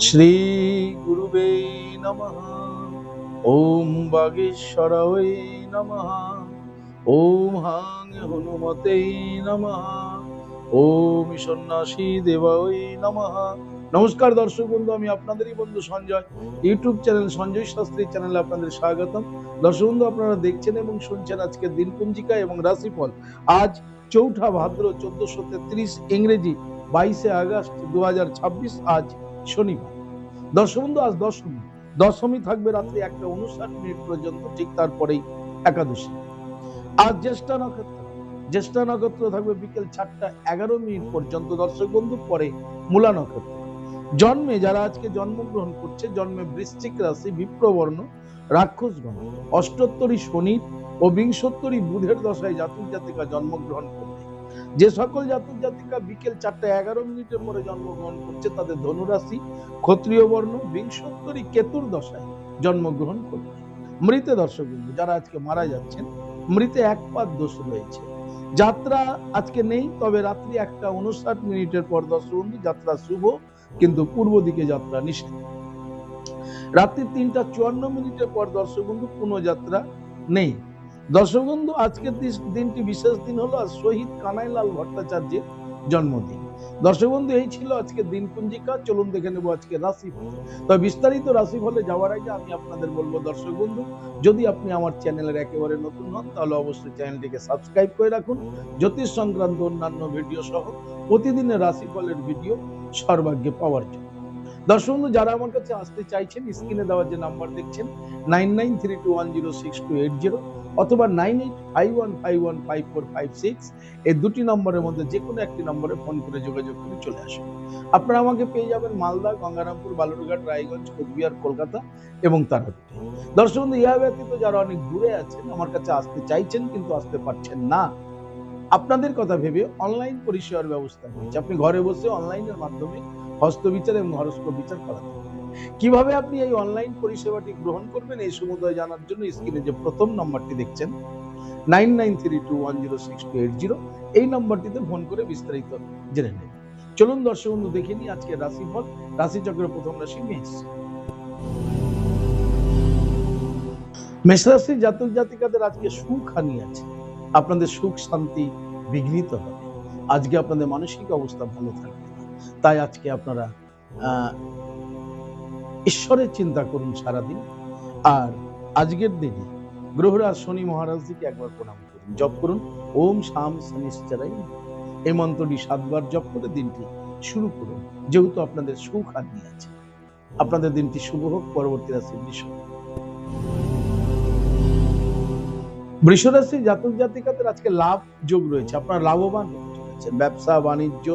শ্রী গুরুবে নমঃ। ওম বাগেশ্বরায় নমঃ। ওম হাং হনুমতে নমঃ। ওম সন্ন্যাসী দেবায় নমঃ। নমস্কার দর্শক বন্ধু, আমি আপনাদেরই বন্ধু সঞ্জয়। ইউটিউব চ্যানেল সঞ্জয় শাস্ত্রী চ্যানেলে আপনাদের স্বাগতম। দর্শক বন্ধু, আপনারা দেখছেন এবং শুনছেন আজকের দিনপঞ্জিকা এবং রাশিফল। আজ চৌঠা ভাদ্র 1433 ইংরেজি 22 আগস্ট 2026। আজ শনিবার। দর্শক বন্ধু, আজ দশমী। দশমী থাকবে রাত্রি 1:59 পর্যন্ত, ঠিক তারপরেই একাদশী। আজ জ্যেষ্ঠা নক্ষত্র। জ্যেষ্ঠা নক্ষত্র থাকবে বিকেল 4:11 পর্যন্ত দর্শক বন্ধু, পরে মূলা নক্ষত্র। জন্মে যারা আজকে জন্মগ্রহণ করছে, জন্মে বৃশ্চিক রাশি, বিপ্রবর্ণ, রাক্ষসগণ, অষ্টোত্তরী শনি ও বিংশোত্তরী বুধের দশায় জাতক জাতিকা জন্মগ্রহণ করবে। যে সকল জাতক জাতিকা বিকেল 4:11 পরে জন্মগ্রহণ করছে তাদের ধনুরাশি, ক্ষত্রিয় বর্ণ, বিংশোত্তরী কেতুর দশায় জন্মগ্রহণ করবে। মৃতে দর্শক বন্ধু, যারা আজকে মারা যাচ্ছেন, মৃতে এক পাদ দোষ রয়েছে। যাত্রা আজকে নেই, তবে রাত্রি 1:59 পর দর্শক বন্ধু যাত্রা শুভ, কিন্তু পূর্ব দিকে যাত্রা নিষেধ। রাত্রি 3:54 পর দর্শক বন্ধু পুনঃ যাত্রা নেই। দর্শক বন্ধু, আজকের দিনটি বিশেষ দিন হলো আজ শহীদ কানাইলাল ভট্টাচার্যের জন্মদিন। দর্শক বন্ধু, এই ছিল আজকের দিনপঞ্জিকা। চলুন দেখে নেব আজকে রাশিফল। তবে বিস্তারিত রাশিফলে যাওয়ার আগে আমি আপনাদের বলবো দর্শক বন্ধু, যদি আপনি আমার চ্যানেলের একেবারে নতুন হন তাহলে অবশ্যই চ্যানেলটিকে সাবস্ক্রাইব করে রাখুন। জ্যোতিষ সংক্রান্ত অন্যান্য ভিডিও সহ প্রতিদিনের রাশিফলের ভিডিও সর্বাগ্যে পাওয়ার জন্য। দর্শক বন্ধু, যারা আমার কাছে আসতে চাইছেন, স্ক্রিনে দেওয়া যে নাম্বার দেখছেন 9932106280 অথবা 9851515456, এই দুটি নম্বরের মধ্যে যে কোনো একটি নম্বরে ফোন করে যোগাযোগ করে চলে আসুন। আপনারা আমাকে পেয়ে যাবেন মালদা, গঙ্গারামপুর, বালুরঘাট, রায়গঞ্জ, কোচবিহার, কলকাতা এবং তারাপীঠে। দর্শক বন্ধু, ইহা ব্যতীত যারা অনেক দূরে আছেন, আমার কাছে আসতে চাইছেন কিন্তু আসতে পারছেন না, আপনাদের কথা ভেবে অনলাইন পরিষেবার ব্যবস্থা রয়েছে। আপনি ঘরে বসে অনলাইনের মাধ্যমে হস্তবিচার এবং হরস্কোপ বিচার করাতে পারেন। কিভাবে আপনি এই অনলাইন পরিষেবাটি গ্রহণ করবেন এই সমুদয় জানার জন্য স্ক্রিনে যে প্রথম নম্বরটি দেখছেন 9932106280, এই নম্বরটিতে ফোন করে বিস্তারিত জেনে নেবেন। চলুন দর্শক বন্ধু, দেখে নিই আজকে রাশিফল। রাশিচক্রের প্রথম রাশি মেষ। মেষ রাশির জাতক জাতিকাদের আজকে সুখ হানি আছে। আপনাদের সুখ শান্তি বিঘ্নিত হবে। আজকে আপনাদের মানসিক অবস্থা ভালো থাকবে না, তাই আজকে আপনারা ঈশ্বরের চিন্তা করুন সারাদিন। আর আজকের দিনে গ্রহরাজ শনি মহারাজজিকে একবার প্রণাম করুন, জপ করুন ওম শাম শনিশ্চরায়। এই মন্ত্রটি 7 বার জপ করে দিনটি শুরু করুন, যেহেতু আপনাদের সুখ হানি আছে। আপনাদের দিনটি শুভ হোক। পরবর্তী রাশি বৃষ। বৃষ রাশির জাতক জাতিকাদের আজকে লাভ যোগ রয়েছে। আপনারা লাভবান হতে চলেছেন। ব্যবসা বাণিজ্য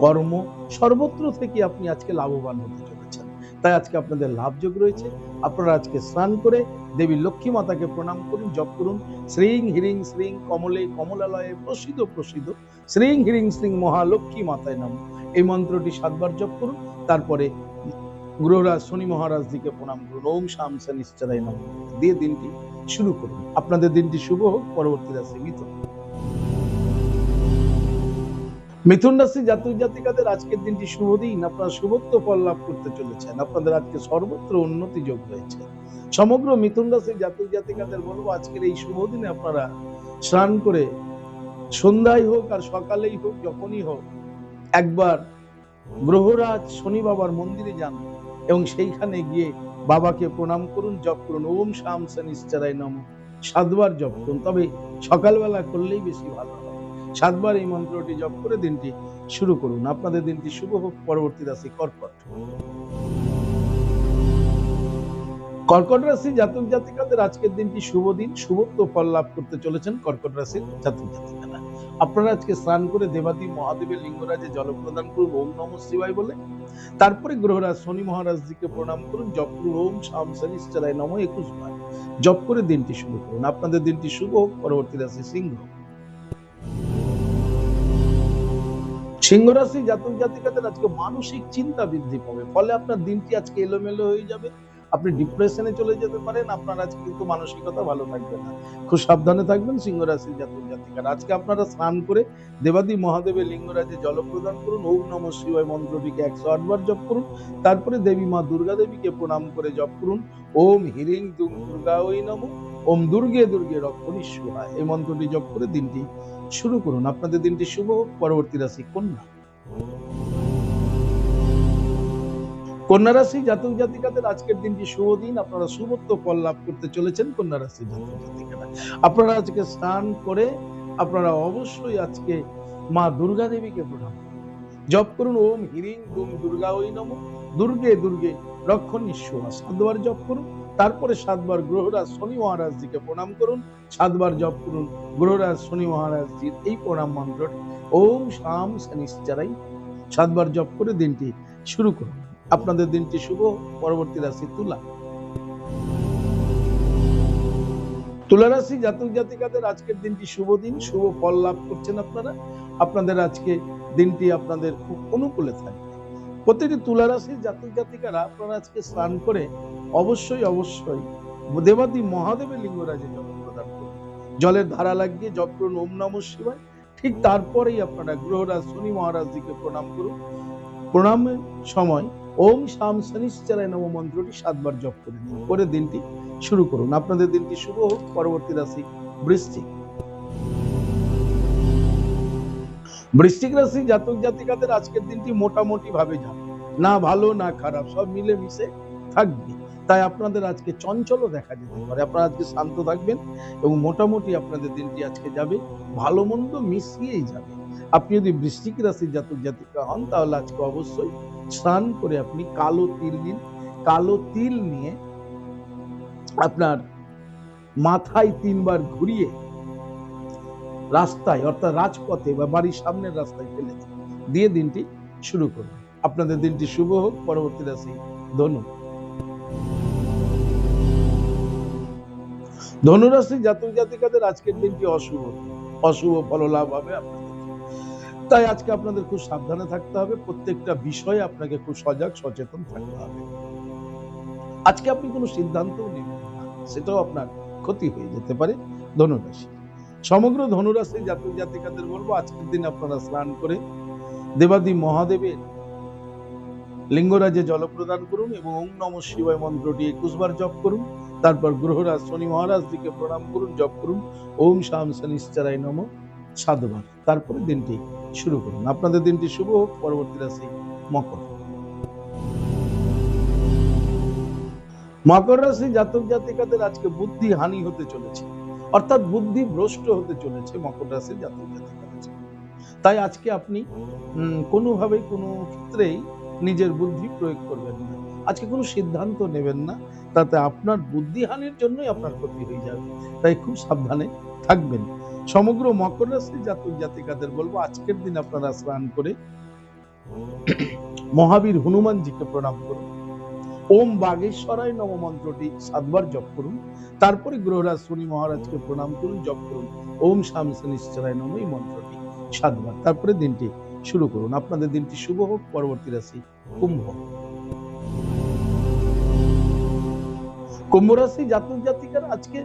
কর্ম সর্বত্র থেকে আপনি আজকে লাভবান হতে চলেছেন, তাই আজকে আপনাদের লাভ যোগ রয়েছে। আপনারা আজকে স্নান করে দেবী লক্ষ্মী মাতাকে প্রণাম করুন, জপ করুন শ্রীং হিরিং শ্রীং কমলে কমলালয়ে প্রসিদ্ধ প্রসিদ্ধ শ্রীং হিরিং শ্রীং মহালক্ষ্মী মাতায় নমঃ। এই মন্ত্রটি 7 বার জপ করুন। তারপরে গ্রহরাজ শনি মহারাজ দিকে প্রণাম করুন ওম শাম শনিশ্চরায় নমঃ দিয়ে দিনটি শুরু করুন। আপনাদের দিনটি শুভ হোক। পরবর্তী রাশি মিথুন। মিথুন রাশি জাতক জাতিকাদের আজকের দিনটি শুভ দিন। আপনারা শুভত্ব ফল লাভ করতে চলেছেন। আপনাদের আজকে সর্বত্র উন্নতি যোগ রয়েছে। সমগ্র মিথুন রাশির জাতক জাতিকাদের বলবো আজকের এই শুভ দিনে আপনারা স্নান করে সন্ধ্যায় হোক আর সকালেই হোক, যখনই হোক, একবার গ্রহরাজ শনি বাবার মন্দিরে যান এবং সেইখানে গিয়ে বাবাকে প্রণাম করুন, জপ করুন ওম শাম শনিশ্চরায় নমঃ। 7 বার জপ করুন, তবে সকালবেলা করলেই বেশি ভালো হয়। 7 বার এই মন্ত্রটি জপ করে দিনটি শুরু করুন। আপনাদের দিনটি শুভ হোক। পরবর্তী রাশি কর্কট। কর্কট রাশি জাতক জাতিকাদের আজকের দিনটি শুভ দিন। শুভত্ব ফল লাভ করতে চলেছেন কর্কট রাশির জাতক জাতিকারা। আপনারা আজকে স্নান করে দেবাদি মহাদেবের লিঙ্গরাজে জল প্রদান করুন ওম নমঃ শিবায় বলে। তারপরে গ্রহরাজ শনি মহারাজজিকে প্রণাম করুন, জপ করুন ওম শাম শনিশ্চরায় নমঃ 21 বার জপ করে দিনটি শুরু করুন। আপনাদের দিনটি শুভ হোক। পরবর্তী রাশি সিংহ। সিংহ রাশি জাতক জাতিকাদের আজকে মানসিক চিন্তা বৃদ্ধি পাবে, ফলে আপনার দিনটি আজকে এলোমেলো হয়ে যাবে। আপনি ডিপ্রেশনে চলে যেতে পারেন। আপনার আজকে কিন্তু মানসিকতা ভালো থাকবে না, খুব সাবধানে থাকবেন সিংহ রাশির জাতক জাতিকারা। আজকে আপনারা স্নান করে দেবাদি মহাদেবের লিঙ্গরাজে জল প্রদান করুন। ওম নমঃ শিবায় মন্ত্রটিকে 108 বার জপ করুন। তারপরে দেবী মা দুর্গা দেবীকে প্রণাম করে জপ করুন ওম হিরিং দুং দুর্গা ওই নমঃ, ওম দুর্গে দুর্গে রক্ষণী স্বাহা। এই মন্ত্রটি জপ করে দিনটি শুরু করুন। আপনাদের দিনটি শুভ হোক। পরবর্তী রাশি কন্যা। কন্যা রাশি জাতক জাতিকাদের আজকের দিনটি শুভ দিন। আপনারা শুভত্ব ফল লাভ করতে চলেছেন। কন্যা রাশি জাতক জাতিকারা আপনারা আজকে স্নান করে আপনারা অবশ্যই আজকে মা দুর্গা দেবীকে প্রণাম জপ করুন। ওম হিরিং দুম দুর্গা ওই নমঃ, দুর্গে দুর্গে রক্ষণী স্বাহা 7 বার জপ করুন। তারপরে 7 বার গ্রহরাজ শনি মহারাজজিকে প্রণাম করুন। 7 বার জপ করুন গ্রহরাজ শনি মহারাজজির এই প্রণাম মন্ত্রটি ওম শাম শনিশ্চরাই 7 বার জপ করে দিনটি শুরু করুন। আপনাদের দিনটি শুভ। পরবর্তী রাশি তুলা। তুলা রাশি জাতক জাতিকাদের আজকের দিনটি শুভ দিন, শুভ ফল লাভ করছেন আপনারা। আপনাদের আজকে দিনটি আপনাদের খুব অনুকূলে থাকবে। প্রতিটি তুলা রাশির জাতক জাতিকারা আপনারা আজকে স্নান করে অবশ্যই অবশ্যই দেবাদি মহাদেবের লিঙ্গরাজে জল প্রদান করুন। জলের ধারা লাগিয়ে জপ করুন ওম নমঃ শিবায়। ঠিক তারপরেই আপনারা গ্রহরাজ শনি মহারাজজিকে প্রণাম করুন। প্রণামের সময় ওম শাম শনিশ্চরায় নমঃ মন্ত্রটি 7 বার জপ করে দিন, করে দিনটি শুরু করুন। আপনাদের দিনটি শুভ হোক। পরবর্তী রাশি বৃশ্চিক। বৃশ্চিক রাশি জাতক জাতিকাদের আজকের দিনটি মোটামুটি ভাবে যাবে, না ভালো না খারাপ, সব মিলে মিশে থাকবে। তাই আপনাদের আজকে চঞ্চলও দেখা যেতে পারে। আপনারা আজকে শান্ত থাকবেন এবং মোটামুটি আপনাদের দিনটি আজকে যাবে, ভালো মন্দ মিশিয়েই যাবে। আপনি যদি বৃশ্চিক রাশির জাতক জাতিকা হন তাহলে আজকে অবশ্যই স্নান করে আপনি কালো তিল নিন। কালো তিল নিয়ে আপনার মাথায় 3 বার ঘুরিয়ে রাস্তায় অর্থাৎ রাজপথে বা বাড়ির সামনের রাস্তায় ফেলে দিয়ে দিনটি শুরু করুন। আপনাদের দিনটি শুভ হোক। পরবর্তী রাশি ধনু। ধনুরাশি জাতক জাতিকাদের আজকের দিনটি অশুভ, অশুভ ফল লাভ হবে আপনাদের। তাই আজকে আপনাদের খুব সাবধানে থাকতে হবে। প্রত্যেকটা বিষয়ে আপনাকে খুব সজাগ সচেতন থাকতে হবে। আজকে আপনি কোনো সিদ্ধান্তও নেবেন না, সেটাও আপনার ক্ষতি হয়ে যেতে পারে। ধনুরাশি সমগ্র ধনুরাশি জাতক জাতিকাদের বলবো আজকের দিন আপনারা স্নান করে দেবাদি মহাদেবের লিঙ্গরাজে জল প্রদান করুন এবং ওম নমঃ শিবায় মন্ত্রটি 21 বার জপ করুন। তারপর গ্রহরাজ শনি মহারাজজিকে প্রণাম করুন, জপ করুন ওম শাম শনিশ্চরায় নমঃ 7 বার। তারপরে দিনটি শুরু করুন। আপনাদের দিনটি শুভ হোক। পরবর্তী রাশি মকর। মকর রাশি জাতক জাতিকাদের আজকে বুদ্ধি হানি হতে চলেছে, অর্থাৎ বুদ্ধি ভ্রষ্ট হতে চলেছে মকর রাশির জাতক জাতিকাদের। তাই আজকে আপনি কোনোভাবেই কোনো ক্ষেত্রেই নিজের বুদ্ধি প্রয়োগ করবেন না। আজকে কোনো সিদ্ধান্ত নেবেন না, তাতে আপনার বুদ্ধিহানির জন্যই আপনার ক্ষতি হয়ে যাবে। তাই খুব সাবধানে থাকবেন। সমগ্র মকর রাশির জাতক জাতিকাদের বলবো আজকের দিন আপনারা স্নান করে মহাবীর হনুমানজিকে প্রণাম করুন। ওম বাগেশ্বরায় নমঃ মন্ত্রটি 7 বার জপ করুন। তারপরে গ্রহরাজ শনি মহারাজকে প্রণাম করুন, জপ করুন ওম শাম শনিশ্চরায় নমঃ এই মন্ত্রটি 7 বার। তারপরে দিনটি শুরু করুন। আপনাদের দিনটি শুভ হোক। পরবর্তী রাশি কুম্ভ। কুম্ভ রাশি জাতক জাতিকারা আজকে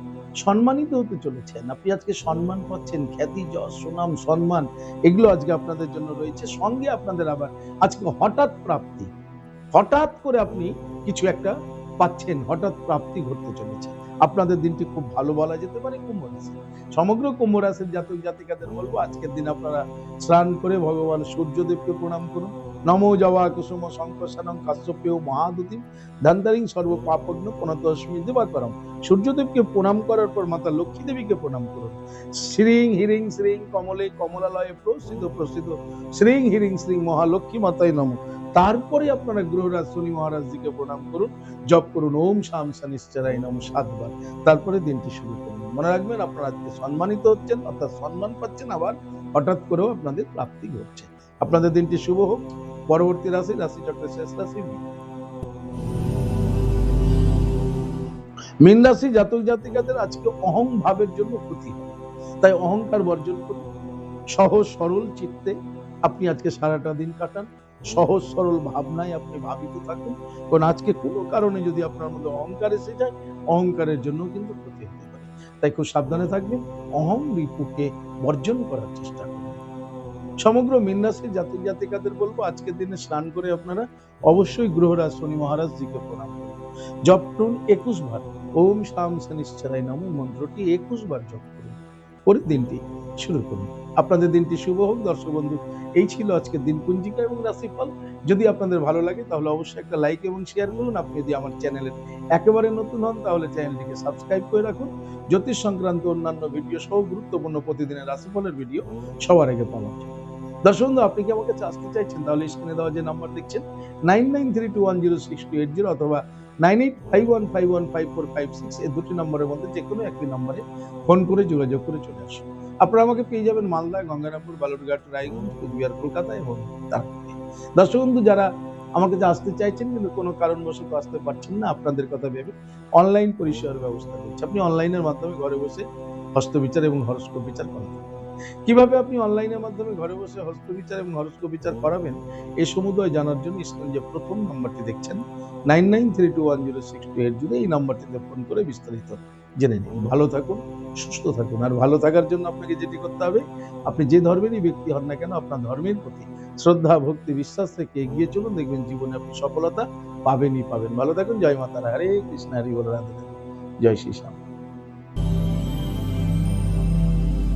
সম্মানিত হতে চলেছেন। আপনি আজকে সম্মান পাচ্ছেন, খ্যাতি যশ সুনাম সম্মান এগুলো আজকে আপনাদের জন্য রয়েছে। সঙ্গে আপনাদের আবার আজকে হঠাৎ প্রাপ্তি, হঠাৎ করে আপনি কিছু একটা পাচ্ছেন, হঠাৎ প্রাপ্তি ঘটতে চলেছে। আপনাদের দিনটি খুব ভালো বলা যেতে পারে কুম্ভ রাশি। সমগ্র কুম্ভ রাশির জাতক জাতিকাদের বলবো আজকের দিন আপনারা স্নান করে ভগবান সূর্যদেবকে প্রণাম করুন। নমো জবা কুসুম শঙ্করসানং কাশ্যপেয় মহাদুতিম ধান্তারিং সর্ব পাপগ্ন পুনতস্মি দিবাকরম। সূর্যদেবকে প্রণাম করার পর মাতা লক্ষ্মী দেবীকে প্রণাম করুন। শ্রীং হিরিং শ্রীং কমলে কমলালয়ে প্রসিদ্ধ প্রসিদ্ধ শ্রীং হিরিং শ্রীং মহালক্ষ্মী মাতায় নমঃ। তারপরে আপনারা গ্রহরাজ শনি মহারাজজিকে প্রণাম করুন, জপ করুন ওম শাম শনিশ্চরায় নমঃ 7 বার। তারপরে দিনটি শুরু করুন। মনে রাখবেন আপনারা আজকে সম্মানিত হচ্ছেন, অর্থাৎ সম্মান পাচ্ছেন, আবার হঠাৎ করেও আপনাদের প্রাপ্তি ঘটছে। আপনাদের দিনটি শুভ হোক। পরবর্তী রাশি রাশি চক্রের শেষ রাশি মীন। মীন রাশি জাতক জাতিকাদের আজকে অহং ভাবের জন্য ক্ষতি হয়। তাই অহংকার বর্জন করুন। সহজ সরল চিত্তে আপনি আজকে সারাটা দিন কাটান সহজ সরল ভাবনায় আপনি ভাবিত থাকুন, কারণ আজকে কোনো কারণে যদি আপনার মধ্যে অহংকার এসে যায়, অহংকারের জন্য কিন্তু ক্ষতি হতে পারে। তাই খুব সাবধানে থাকবেন, অহং রিপুকে বর্জন করার চেষ্টা করুন। সমগ্র মীন রাশির জাতক জাতিকাদের বলবো আজকের দিনে স্নান করে আপনারা অবশ্যই গ্রহরাজ শনি মহারাজজিকে প্রণাম করুন। জপ করুন 21 বার ওম শাম শনিশ্চরায় নমঃ মন্ত্রটি 21 বার জপ করুন, করে দিনটি শুরু করুন। আপনাদের দিনটি শুভ হোক। দর্শক বন্ধু, এই ছিল আজকের দিন পঞ্জিকা এবং রাশিফল। যদি আপনাদের ভালো লাগে তাহলে অবশ্যই একটা লাইক এবং শেয়ার করুন। আপনি যদি আমার চ্যানেলের একেবারে নতুন হন তাহলে চ্যানেলটিকে সাবস্ক্রাইব করে রাখুন। জ্যোতিষ সংক্রান্ত অন্যান্য ভিডিও সহ গুরুত্বপূর্ণ প্রতিদিনের রাশিফলের ভিডিও সবার আগে পাওয়ার জন্য। দর্শক বন্ধু, আপনি কি আমাকে আসতে চাইছেন তাহলে স্ক্রিনে দেওয়া যে নাম্বার দেখছেন 9932106280 অথবা 9851515456 এই দুটি নম্বরের মধ্যে যে কোনো একটি নম্বরে ফোন করে যোগাযোগ করে চলে আসুন। আপনারা আমাকে পেয়ে যাবেন মালদা, গঙ্গারামপুর, বালুরঘাট, রায়গঞ্জ, কুচবিহার, কলকাতা এবং তারপরে। দর্শক বন্ধু, যারা আমাকে আসতে চাইছেন কিন্তু কোনো কারণবশত আসতে পারছেন না, আপনাদের কথা ভেবে অনলাইন পরিষেবার ব্যবস্থা করছি। আপনি অনলাইনের মাধ্যমে ঘরে বসে হস্তবিচার এবং হরস্কোপ বিচার করাতে পারেন। কিভাবে আপনি অনলাইনের মাধ্যমে ঘরে বসে হস্তবিচার এবং হরস্কোপ বিচার করাবেন এই সমুদয় জানার জন্য স্ক্রিনে যে প্রথম নাম্বারটি দেখছেন 9932106280 এই নাম্বারটিতে ফোন করে বিস্তারিত জেনে নিন। ভালো থাকুন, সুস্থ থাকুন। আর ভালো থাকার জন্য আপনাকে যেটি করতে হবে, আপনি যে ধর্মেরই ব্যক্তি হন না কেন আপনার ধর্মের প্রতি শ্রদ্ধা, ভক্তি, বিশ্বাস থেকে এগিয়ে চলুন, দেখবেন জীবনে আপনি সফলতা পাবেনই পাবেন। ভালো থাকুন। জয় মাতা রা, হরে কৃষ্ণ, হরি বল, রাধে রাধে, জয় শ্রী শ্যাম।